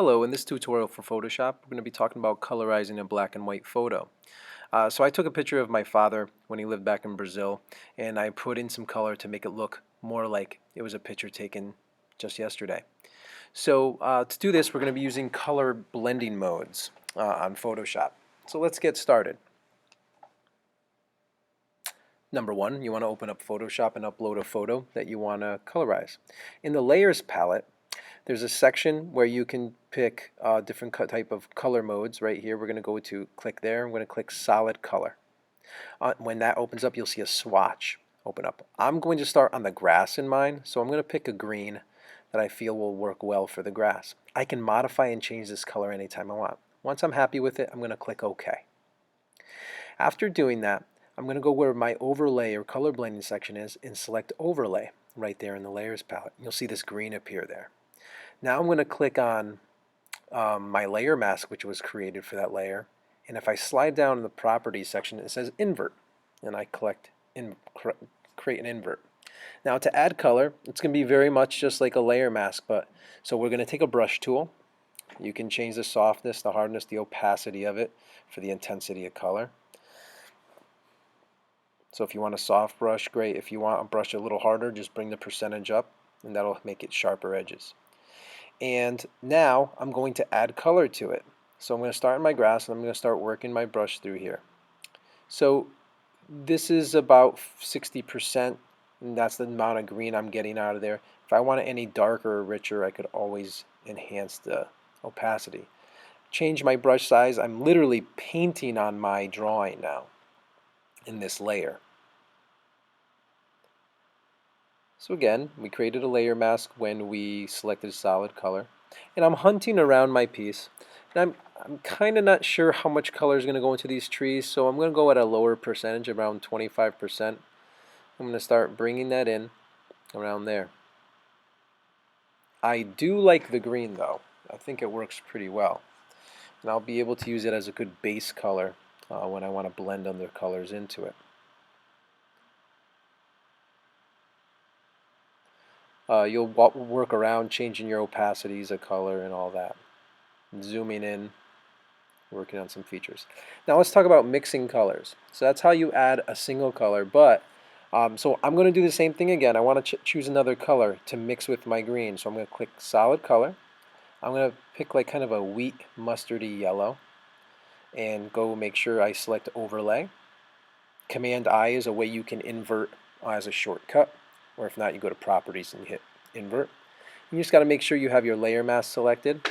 Hello, in this tutorial for Photoshop, we're going to be talking about colorizing a black and white photo. So I took a picture of my father when he lived back in Brazil, and I put in some color to make it look more like it was a picture taken just yesterday. So to do this, we're going to be using color blending modes on Photoshop. So let's get started. Number one, you want to open up Photoshop and upload a photo that you want to colorize. In the Layers palette, there's a section where you can pick different type of color modes. Right here, we're going to go to click there. I'm going to click Solid Color. When that opens up, you'll see a swatch open up. I'm going to start on the grass in mine, so I'm going to pick a green that I feel will work well for the grass. I can modify and change this color anytime I want. Once I'm happy with it, I'm going to click OK. After doing that, I'm going to go where my overlay or color blending section is and select Overlay right there in the Layers palette. You'll see this green appear there. Now I'm going to click on my layer mask, which was created for that layer, and if I slide down in the Properties section, it says Invert, and I create an invert. Now to add color, it's going to be very much just like a layer mask, so we're going to take a brush tool. You can change the softness, the hardness, the opacity of it for the intensity of color. So if you want a soft brush, great. If you want a brush a little harder, just bring the percentage up, and that'll make it sharper edges. And now I'm going to add color to it. So I'm going to start in my grass and I'm going to start working my brush through here. So this is about 60%, and that's the amount of green I'm getting out of there. If I want it any darker or richer, I could always enhance the opacity. Change my brush size. I'm literally painting on my drawing now in this layer. So again, we created a layer mask when we selected solid color. And I'm hunting around my piece. And I'm kind of not sure how much color is going to go into these trees, so I'm going to go at a lower percentage, around 25%. I'm going to start bringing that in around there. I do like the green though. I think it works pretty well. And I'll be able to use it as a good base color when I want to blend other colors into it. You'll work around changing your opacities of color and all that. Zooming in, working on some features. Now let's talk about mixing colors. So that's how you add a single color, but so I'm going to do the same thing again. I want to choose another color to mix with my green. So I'm going to click Solid Color. I'm going to pick like kind of a wheat mustardy yellow and go make sure I select Overlay. Command I is a way you can invert as a shortcut, or if not, you go to Properties and hit Invert. You just got to make sure you have your layer mask selected.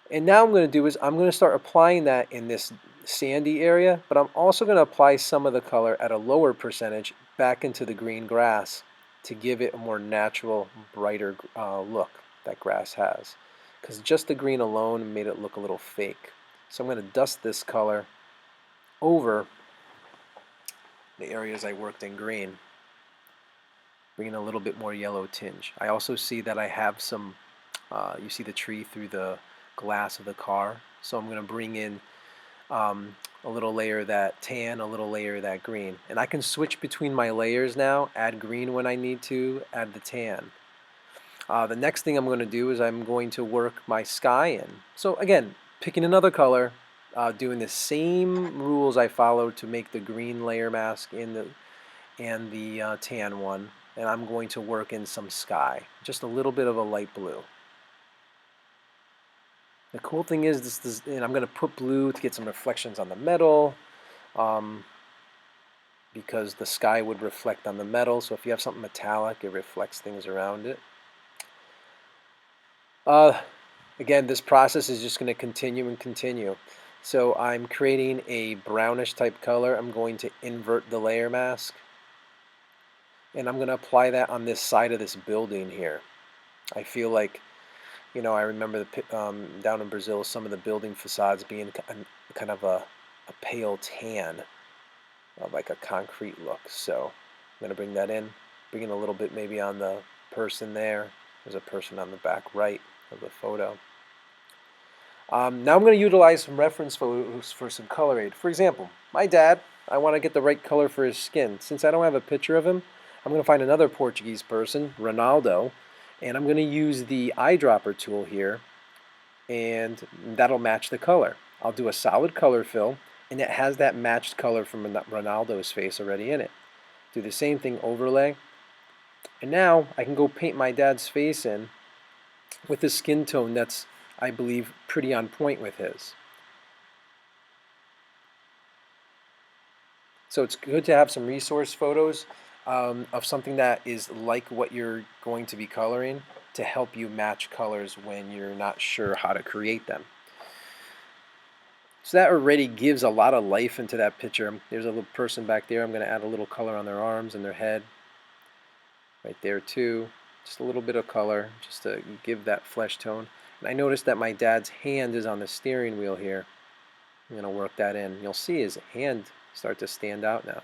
And now what I'm going to do is I'm going to start applying that in this sandy area, but I'm also going to apply some of the color at a lower percentage back into the green grass to give it a more natural, brighter look that grass has. Because just the green alone made it look a little fake. So I'm going to dust this color over the areas I worked in green, bringing a little bit more yellow tinge. I also see that I have some, you see the tree through the glass of the car, so I'm going to bring in a little layer of that tan, a little layer of that green, and I can switch between my layers now, add green when I need to, add the tan. The next thing I'm going to do is I'm going to work my sky in. So again, picking another color, doing the same rules I followed to make the green layer mask and the tan one, and I'm going to work in some sky, just a little bit of a light blue. The cool thing is and I'm going to put blue to get some reflections on the metal, because the sky would reflect on the metal, so if you have something metallic, it reflects things around it. Again, this process is just going to continue and continue. So I'm creating a brownish type color. I'm going to invert the layer mask, and I'm going to apply that on this side of this building here. I feel like, you know, I remember down in Brazil, some of the building facades being kind of a pale tan, like a concrete look. So I'm going to bring that in, bring in a little bit maybe on the person there. There's a person on the back right of the photo. Now I'm going to utilize some reference photos for some color aid. For example, my dad, I want to get the right color for his skin. Since I don't have a picture of him, I'm going to find another Portuguese person, Ronaldo, and I'm going to use the eyedropper tool here and that'll match the color. I'll do a solid color fill, and it has that matched color from Ronaldo's face already in it. Do the same thing, overlay, and now I can go paint my dad's face in with a skin tone that's, I believe, pretty on point with his. So it's good to have some resource photos of something that is like what you're going to be coloring to help you match colors when you're not sure how to create them. So that already gives a lot of life into that picture. There's a little person back there. I'm going to add a little color on their arms and their head. Right there too. Just a little bit of color just to give that flesh tone. And I noticed that my dad's hand is on the steering wheel here. I'm going to work that in. You'll see his hand start to stand out now.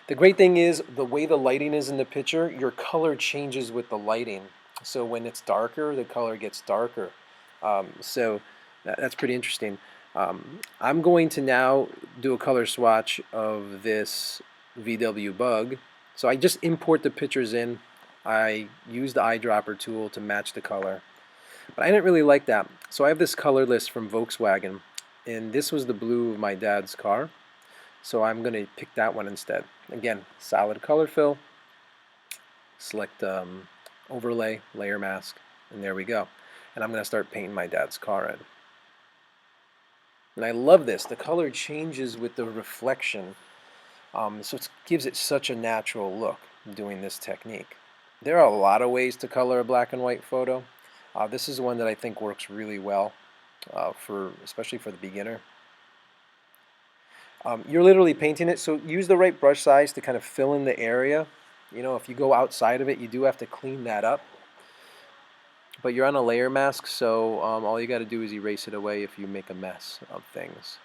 The great thing is the way the lighting is in the picture, your color changes with the lighting. So when it's darker, the color gets darker. So that's pretty interesting. I'm going to now do a color swatch of this VW bug. So I just import the pictures in. I use the eyedropper tool to match the color. But I didn't really like that. So I have this color list from Volkswagen, and this was the blue of my dad's car. So I'm going to pick that one instead. Again, solid color fill, select overlay, layer mask, and there we go. And I'm going to start painting my dad's car in. And I love this. The color changes with the reflection. So it gives it such a natural look doing this technique. There are a lot of ways to color a black and white photo. This is one that I think works really well, especially for the beginner. You're literally painting it, so use the right brush size to kind of fill in the area. You know, if you go outside of it, you do have to clean that up. But you're on a layer mask, so all you got to do is erase it away if you make a mess of things.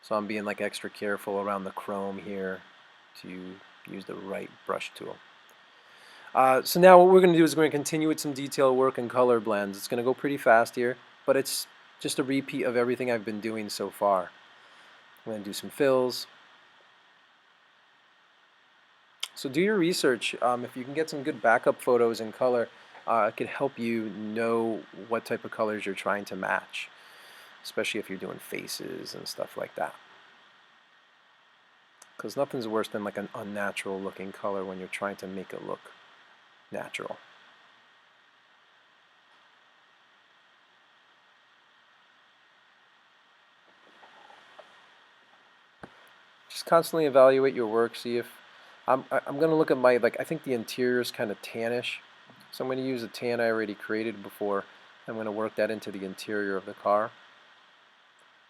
So I'm being like extra careful around the chrome here to use the right brush tool. So now what we're going to do is we're going to continue with some detail work and color blends. It's going to go pretty fast here, but it's just a repeat of everything I've been doing so far. I'm going to do some fills. So do your research. If you can get some good backup photos in color, it can help you know what type of colors you're trying to match, especially if you're doing faces and stuff like that. Because nothing's worse than like an unnatural looking color when you're trying to make it look natural. Just constantly evaluate your work, see if I'm going to look at my, I think the interior is kind of tannish, so I'm going to use a tan I already created before. I'm going to work that into the interior of the car.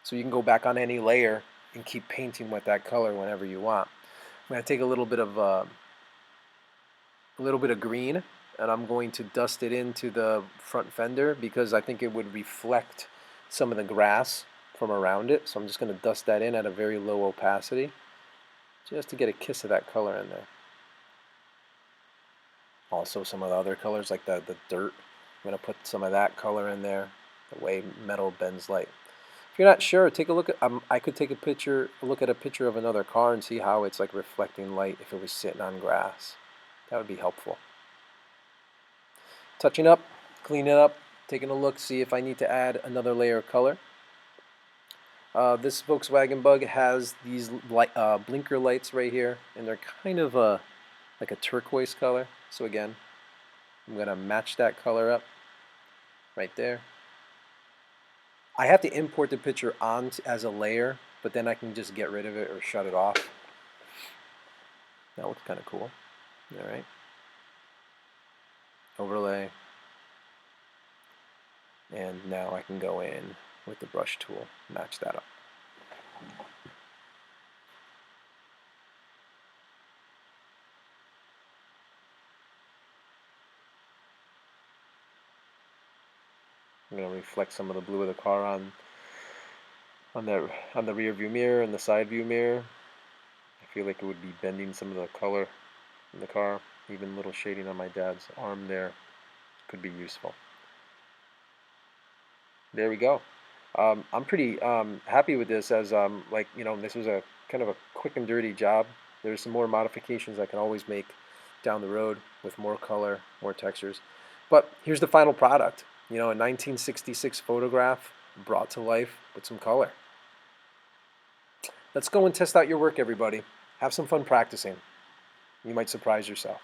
So you can go back on any layer and keep painting with that color whenever you want. I'm going to take a little bit of green, and I'm going to dust it into the front fender because I think it would reflect some of the grass from around it. So I'm just going to dust that in at a very low opacity, just to get a kiss of that color in there. Also some of the other colors like the dirt, I'm going to put some of that color in there, the way metal bends light. If you're not sure, take a look at, I could take a look at a picture of another car and see how it's like reflecting light if it was sitting on grass. That would be helpful. Touching up, cleaning it up, taking a look, see if I need to add another layer of color. This Volkswagen Bug has these blinker lights right here, and they're kind of like a turquoise color. So again, I'm going to match that color up right there. I have to import the picture on as a layer, but then I can just get rid of it or shut it off. That looks kind of cool. All right. Overlay. And now I can go in with the brush tool, match that up. I'm going to reflect some of the blue of the car on the rear view mirror and the side view mirror. I feel like it would be bending some of the color in the car. Even a little shading on my dad's arm there could be useful. There we go. I'm pretty happy with this, as this was a kind of a quick and dirty job. There's some more modifications I can always make down the road with more color, more textures. But here's the final product. You know, a 1966 photograph brought to life with some color. Let's go and test out your work, everybody. Have some fun practicing. You might surprise yourself.